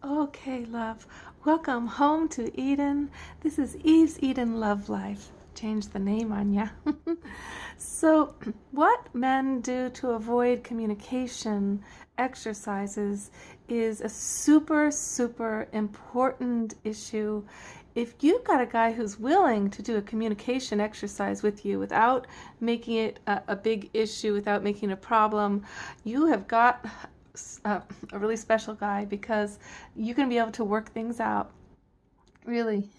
Okay, love. Welcome home to Eden. This is Eve's Eden Love Life. Change the name on ya. So, what men do to avoid communication exercises is a super, super important issue. If you've got a guy who's willing to do a communication exercise with you without making it a big issue, without making it a problem, you have got a really special guy because you're going to be able to work things out. Really.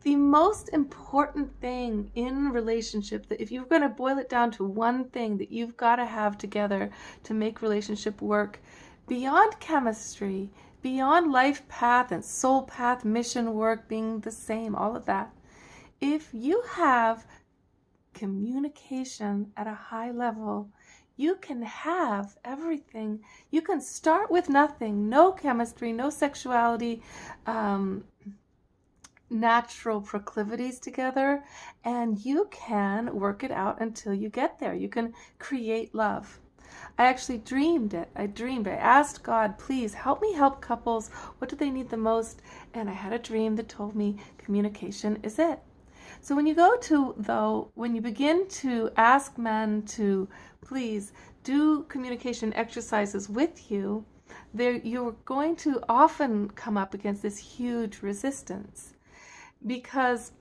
The most important thing in relationship, that if you're going to boil it down to one thing that you've got to have together to make relationship work, beyond chemistry, beyond life path and soul path, mission work being the same, all of that, if you have communication at a high level, you can have everything. You can start with nothing, no chemistry, no sexuality, natural proclivities together, and you can work it out until you get there. You can create love. I actually dreamed it. I asked God, please help me help couples. What do they need the most? And I had a dream that told me communication is it. So when you begin to ask men to please do communication exercises with you, you're going to often come up against this huge resistance, because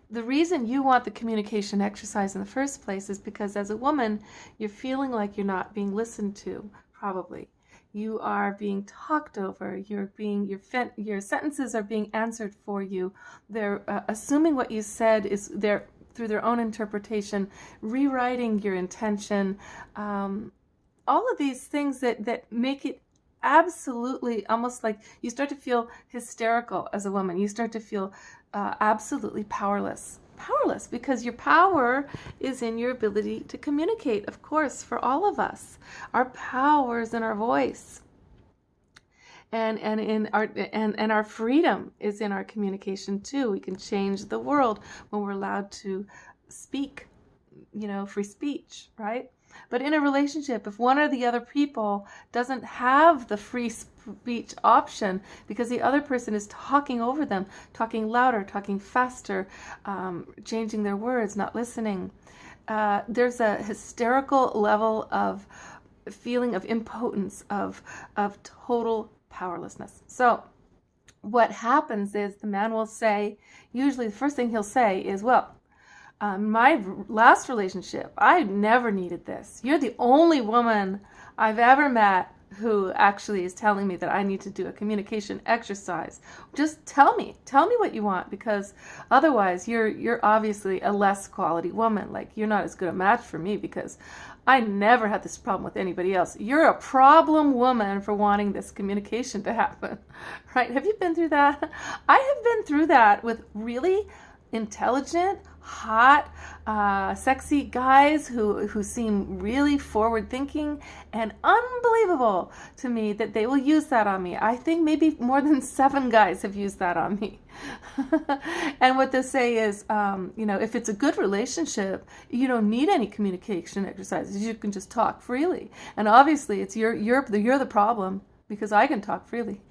the reason you want the communication exercise in the first place is because as a woman, you're feeling like you're not being listened to, probably. You are being talked over. Your sentences are being answered for you. They're assuming what you said is there through their own interpretation, rewriting your intention. All of these things that make it absolutely almost like you start to feel hysterical as a woman. You start to feel absolutely powerless. Powerless because your power is in your ability to communicate, of course, for all of us. Our power is in our voice. And our freedom is in our communication too. We can change the world when we're allowed to speak, free speech, right? But in a relationship, if one or the other people doesn't have the free speech option because the other person is talking over them, talking louder, talking faster, changing their words, not listening, there's a hysterical level of feeling of impotence, of total powerlessness. So what happens is the man will say, usually the first thing he'll say is, well, my last relationship, I never needed this. You're the only woman I've ever met who actually is telling me that I need to do a communication exercise. Just tell me what you want, because otherwise you're obviously a less quality woman. Like, you're not as good a match for me because I never had this problem with anybody else. You're a problem woman for wanting this communication to happen, right? Have you been through that? I have been through that with really intelligent, hot, sexy guys who seem really forward thinking, and unbelievable to me that they will use that on me. I think maybe more than 7 guys have used that on me. And what they say is, if it's a good relationship, you don't need any communication exercises. You can just talk freely. And obviously, it's you're the problem, because I can talk freely.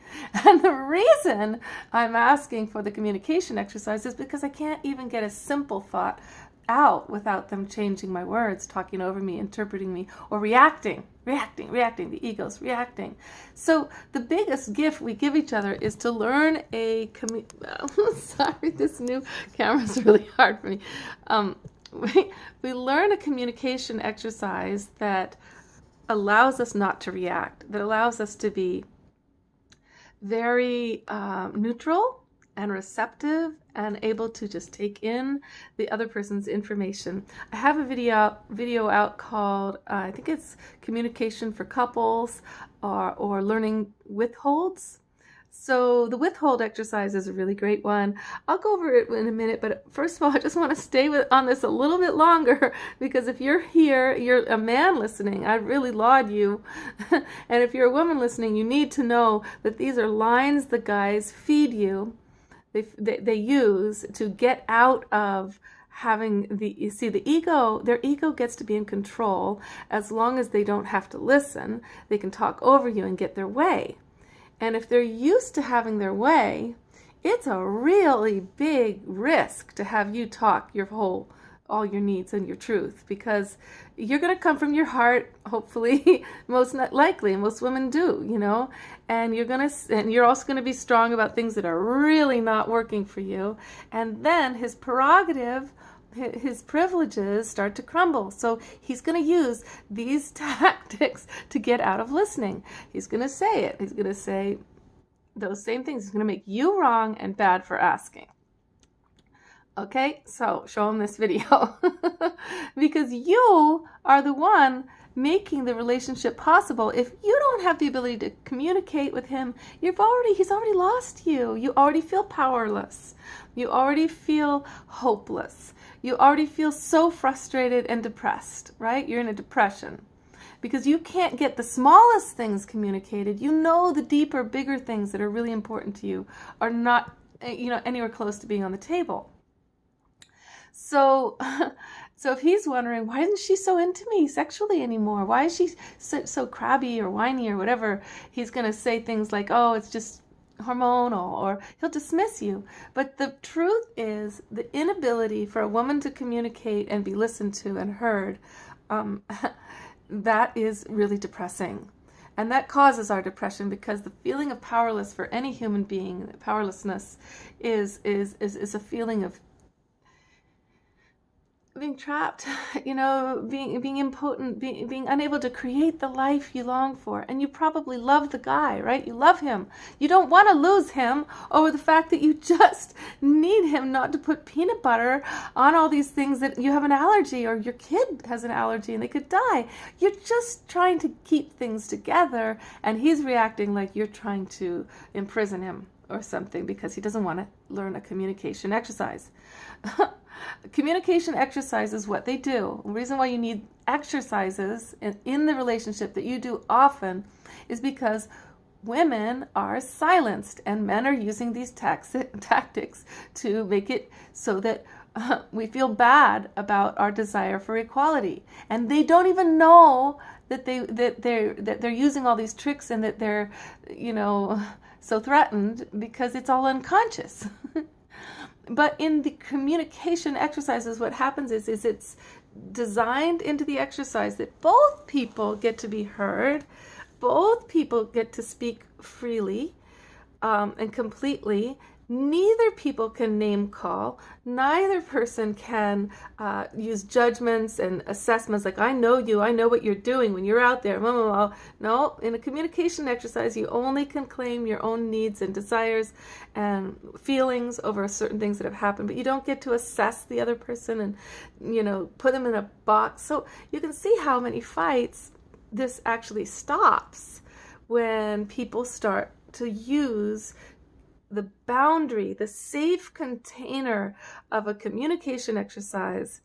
And the reason I'm asking for the communication exercise is because I can't even get a simple thought out without them changing my words, talking over me, interpreting me, or reacting. The ego's reacting. So the biggest gift we give each other is to learn sorry, this new camera's really hard for me. We learn a communication exercise that allows us not to react, that allows us to be very neutral and receptive and able to just take in the other person's information. I have a video out called, I think it's Communication for Couples, or Learning Withholds. So the withhold exercise is a really great one. I'll go over it in a minute, but first of all, I just want to stay on this a little bit longer, because if you're here, you're a man listening, I really laud you. And if you're a woman listening, you need to know that these are lines the guys feed you, they use to get out of having the ego. Their ego gets to be in control as long as they don't have to listen. They can talk over you and get their way. And if they're used to having their way, it's a really big risk to have you talk all your needs and your truth, because you're going to come from your heart, hopefully, most likely, and most women do, and you're also going to be strong about things that are really not working for you. And then his prerogative, his privileges start to crumble. So he's going to use these tactics to get out of listening. He's going to say it. He's going to say those same things. He's going to make you wrong and bad for asking. Okay, so show him this video because you are the one making the relationship possible. If you don't have the ability to communicate with him, he's already lost you. You already feel powerless. You already feel hopeless. You already feel so frustrated and depressed, right? You're in a depression because you can't get the smallest things communicated. The deeper, bigger things that are really important to you are not, anywhere close to being on the table. So if he's wondering, why isn't she so into me sexually anymore? Why is she so crabby or whiny or whatever? He's going to say things like, oh, it's just hormonal, or he'll dismiss you. But the truth is, the inability for a woman to communicate and be listened to and heard, that is really depressing. And that causes our depression, because the feeling of powerless for any human being, powerlessness, is a feeling of being trapped, being impotent, being unable to create the life you long for. And you probably love the guy, right? You love him. You don't want to lose him over the fact that you just need him not to put peanut butter on all these things that you have an allergy, or your kid has an allergy and they could die. You're just trying to keep things together, and he's reacting like you're trying to imprison him or something because he doesn't want to learn a communication exercise. Communication exercises, what they do, the reason why you need exercises in the relationship that you do often, is because women are silenced and men are using these tactics to make it so that we feel bad about our desire for equality, and they don't even know that they're using all these tricks, and that they're so threatened, because it's all unconscious. But in the communication exercises, what happens is it's designed into the exercise that both people get to be heard, both people get to speak freely and completely. Neither people can name call. Neither person can use judgments and assessments like, I know you, I know what you're doing when you're out there. Blah, blah, blah. No, in a communication exercise, you only can claim your own needs and desires and feelings over certain things that have happened, but you don't get to assess the other person and, put them in a box. So you can see how many fights this actually stops when people start to use the boundary, the safe container of a communication exercise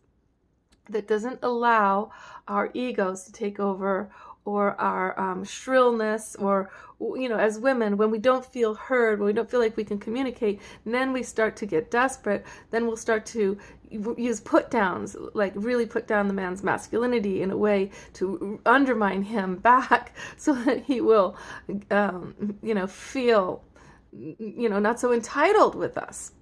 that doesn't allow our egos to take over, or our shrillness, or, as women, when we don't feel heard, when we don't feel like we can communicate, then we start to get desperate. Then we'll start to use put downs, like really put down the man's masculinity in a way to undermine him back, so that he will, feel not so entitled with us.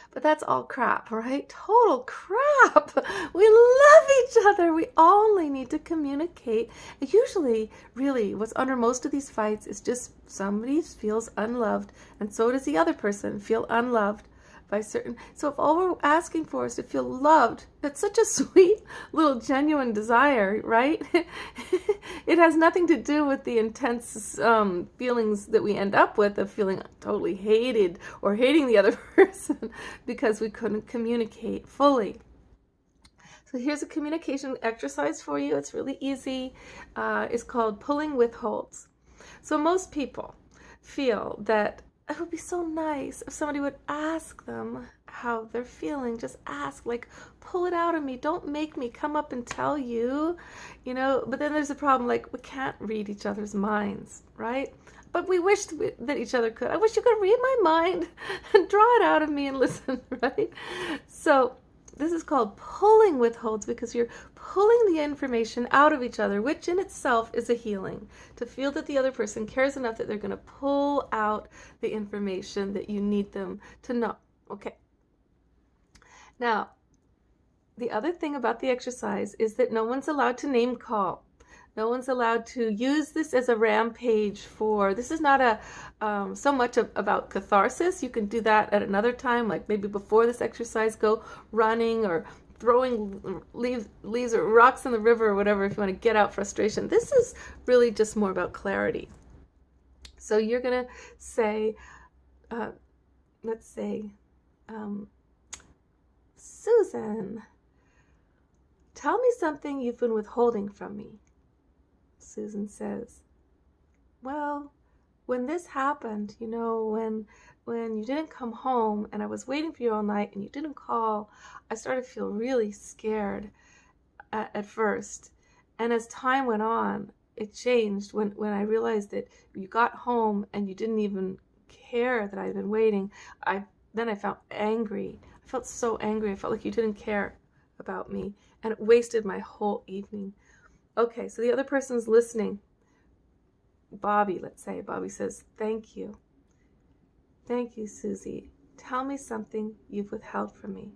But that's all crap, right? Total crap. We love each other. We only need to communicate. Usually, really, what's under most of these fights is just somebody feels unloved, and so does the other person feel unloved by certain. So if all we're asking for is to feel loved, that's such a sweet little genuine desire, right? It has nothing to do with the intense feelings that we end up with of feeling totally hated or hating the other person because we couldn't communicate fully. So here's a communication exercise for you. It's really easy. It's called pulling withholds. So most people feel that it would be so nice if somebody would ask them how they're feeling. Just ask, like, pull it out of me. Don't make me come up and tell you, But then there's a problem, like, we can't read each other's minds, right? But we wish that each other could. I wish you could read my mind and draw it out of me and listen, right? So this is called pulling withholds, because you're pulling the information out of each other, which in itself is a healing. To feel that the other person cares enough that they're going to pull out the information that you need them to know. Okay. Now, the other thing about the exercise is that no one's allowed to name call. No one's allowed to use this as a rampage for, this is not a so much about catharsis. You can do that at another time, like maybe before this exercise, go running or throwing leaves or rocks in the river or whatever if you want to get out frustration. This is really just more about clarity. So you're going to say, let's say, Susan, tell me something you've been withholding from me. Susan says, well, when this happened, you know, when you didn't come home and I was waiting for you all night and you didn't call, I started to feel really scared at first. And as time went on, it changed when I realized that you got home and you didn't even care that I'd been waiting. Then I felt angry. I felt so angry. I felt like you didn't care about me, and it wasted my whole evening. Okay, so the other person's listening. Bobby, let's say. Bobby says, thank you. Thank you, Susie. Tell me something you've withheld from me.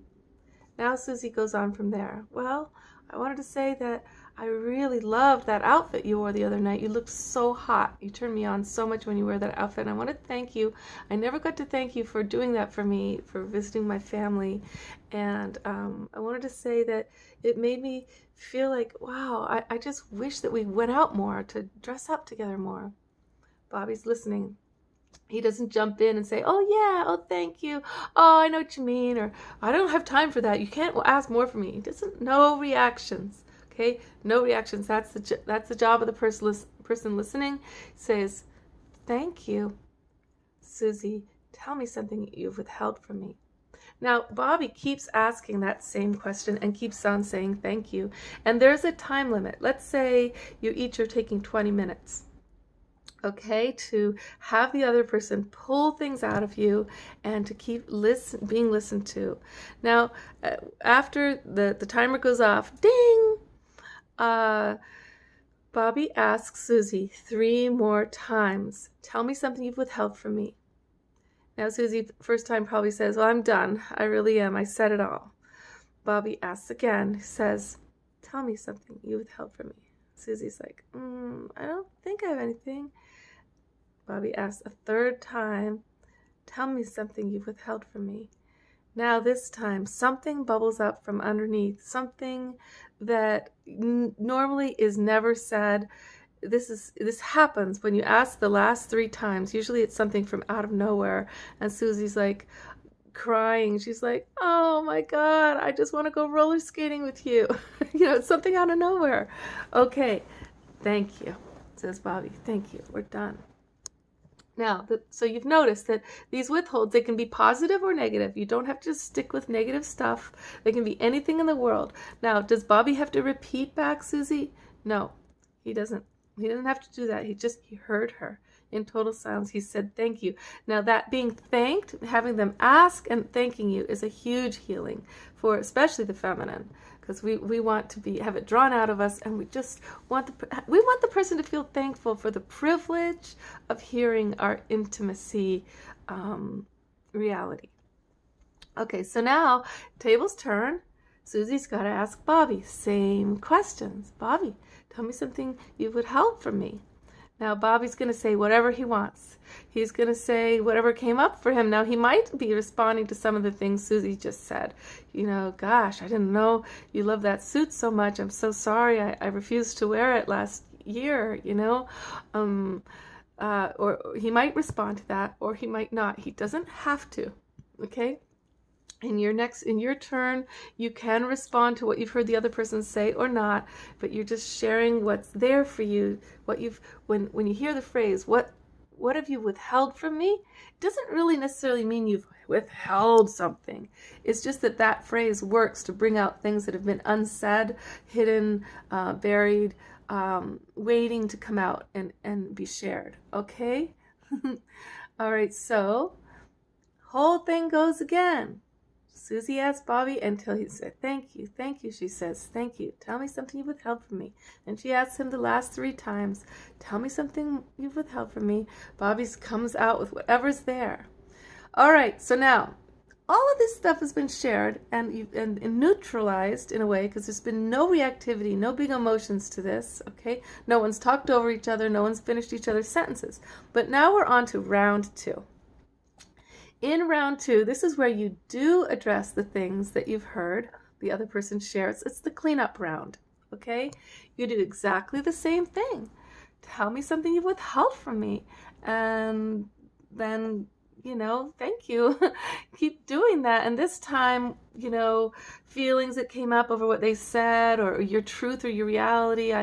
Now Susie goes on from there. Well, I wanted to say that I really loved that outfit you wore the other night. You looked so hot. You turned me on so much when you wear that outfit. And I want to thank you. I never got to thank you for doing that for me, for visiting my family. And I wanted to say that it made me feel like, wow, I just wish that we went out more, to dress up together more. Bobby's listening. He doesn't jump in and say, oh yeah, oh thank you, oh I know what you mean, or I don't have time for that, you can't ask more from me. He doesn't, no reactions. Okay, no reactions. That's the job of the person listening. Says, thank you, Susie, tell me something you've withheld from me. Now, Bobby keeps asking that same question and keeps on saying thank you. And there's a time limit. Let's say you each are taking 20 minutes. Okay, to have the other person pull things out of you and to keep being listened to. Now, after the timer goes off, ding, Bobby asks Susie 3 more times, tell me something you've withheld from me. Now, Susie, first time probably says, well, I'm done. I really am. I said it all. Bobby asks again, says, tell me something you withheld from me. Susie's like, I don't think I have anything. Bobby asks a 3rd time, tell me something you've withheld from me. Now this time, something bubbles up from underneath, something that normally is never said. This happens when you ask the last 3 times. Usually it's something from out of nowhere, and Susie's like crying. She's like, oh my God, I just want to go roller skating with you. You know, it's something out of nowhere. Okay, thank you, says Bobby. Thank you, we're done. Now, so you've noticed that these withholds, they can be positive or negative. You don't have to stick with negative stuff. They can be anything in the world. Now, does Bobby have to repeat back Susie? No, he doesn't. He doesn't have to do that. He heard her in total silence. He said, thank you. Now, that being thanked, having them ask and thanking you is a huge healing for especially the feminine. Because we want to have it drawn out of us, and we just want the person to feel thankful for the privilege of hearing our intimacy reality. Okay, so now tables turn. Susie's got to ask Bobby same questions. Bobby, tell me something you would help from me. Now, Bobby's going to say whatever he wants. He's going to say whatever came up for him. Now, he might be responding to some of the things Susie just said. You know, gosh, I didn't know you love that suit so much. I'm so sorry. I refused to wear it last year, you know. Or he might respond to that, or he might not. He doesn't have to, okay? In your turn, you can respond to what you've heard the other person say or not, but you're just sharing what's there for you. What when you hear the phrase, what have you withheld from me? It doesn't really necessarily mean you've withheld something. It's just that phrase works to bring out things that have been unsaid, hidden, buried, waiting to come out and be shared. Okay? All right, so whole thing goes again. Susie asked Bobby until he said, thank you, thank you. She says, thank you. Tell me something you've withheld from me. And she asks him the last 3 times, tell me something you've withheld from me. Bobby comes out with whatever's there. All right, so now all of this stuff has been shared and neutralized in a way because there's been no reactivity, no big emotions to this, okay? No one's talked over each other, no one's finished each other's sentences. But now we're on to round 2. In round 2, this is where you do address the things that you've heard the other person share. It's the cleanup round, okay? You do exactly the same thing. Tell me something you've withheld from me. And then, thank you. Keep doing that. And this time, feelings that came up over what they said or your truth or your reality.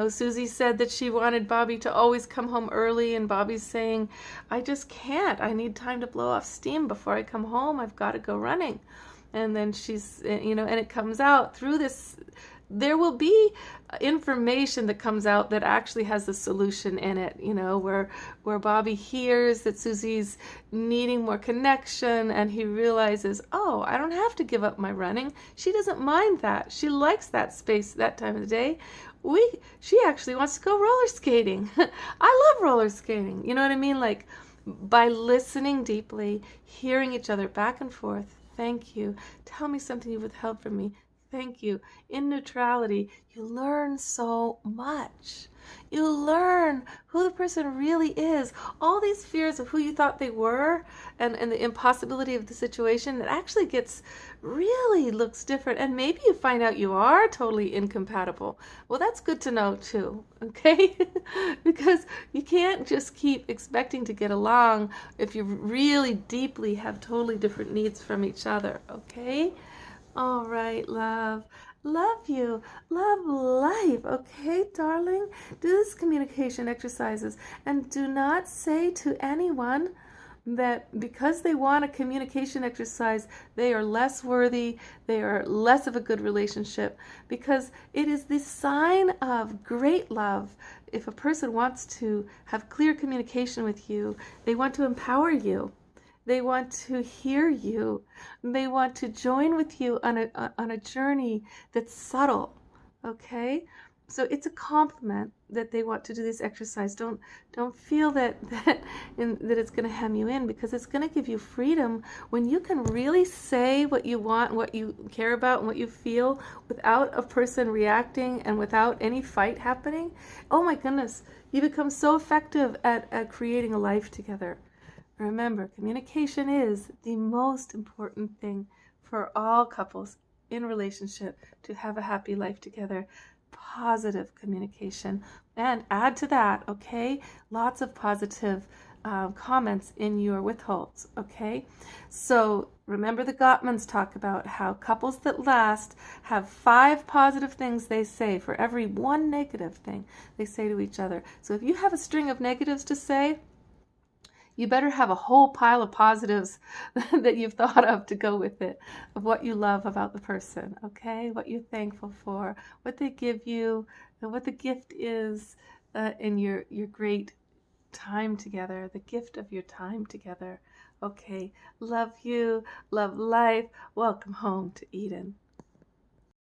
Susie said that she wanted Bobby to always come home early, and Bobby's saying, I just can't. I need time to blow off steam before I come home. I've got to go running. And then she's, and it comes out through this. There will be information that comes out that actually has the solution in it, where Bobby hears that Susie's needing more connection, and he realizes, oh, I don't have to give up my running. She doesn't mind that. She likes that space that time of the day. She actually wants to go roller skating. I love roller skating. You know what I mean? Like, by listening deeply, hearing each other back and forth. Thank you. Tell me something you withheld from me. Thank you. In neutrality, you learn so much. You learn who the person really is. All these fears of who you thought they were and the impossibility of the situation, it actually really looks different. And maybe you find out you are totally incompatible. Well, that's good to know too, okay? Because you can't just keep expecting to get along if you really deeply have totally different needs from each other, okay? All right, love. Love you. Love life. Okay, darling? Do this communication exercises and do not say to anyone that because they want a communication exercise, they are less worthy, they are less of a good relationship, because it is the sign of great love. If a person wants to have clear communication with you, they want to empower you. They want to hear you. They want to join with you on a journey that's subtle, okay? So it's a compliment that they want to do this exercise. Don't feel that it's going to hem you in, because it's going to give you freedom when you can really say what you want, what you care about, and what you feel without a person reacting and without any fight happening. Oh my goodness, you become so effective at creating a life together. Remember, communication is the most important thing for all couples in relationship to have a happy life together. Positive communication. And add to that, okay, lots of positive comments in your withholds, okay? So remember the Gottmans talk about how couples that last have 5 positive things they say for every 1 negative thing they say to each other. So if you have a string of negatives to say, you better have a whole pile of positives that you've thought of to go with it, of what you love about the person, okay? What you're thankful for, what they give you, and what the gift is in your great time together, the gift of your time together. Okay, love you, love life. Welcome home to Eden.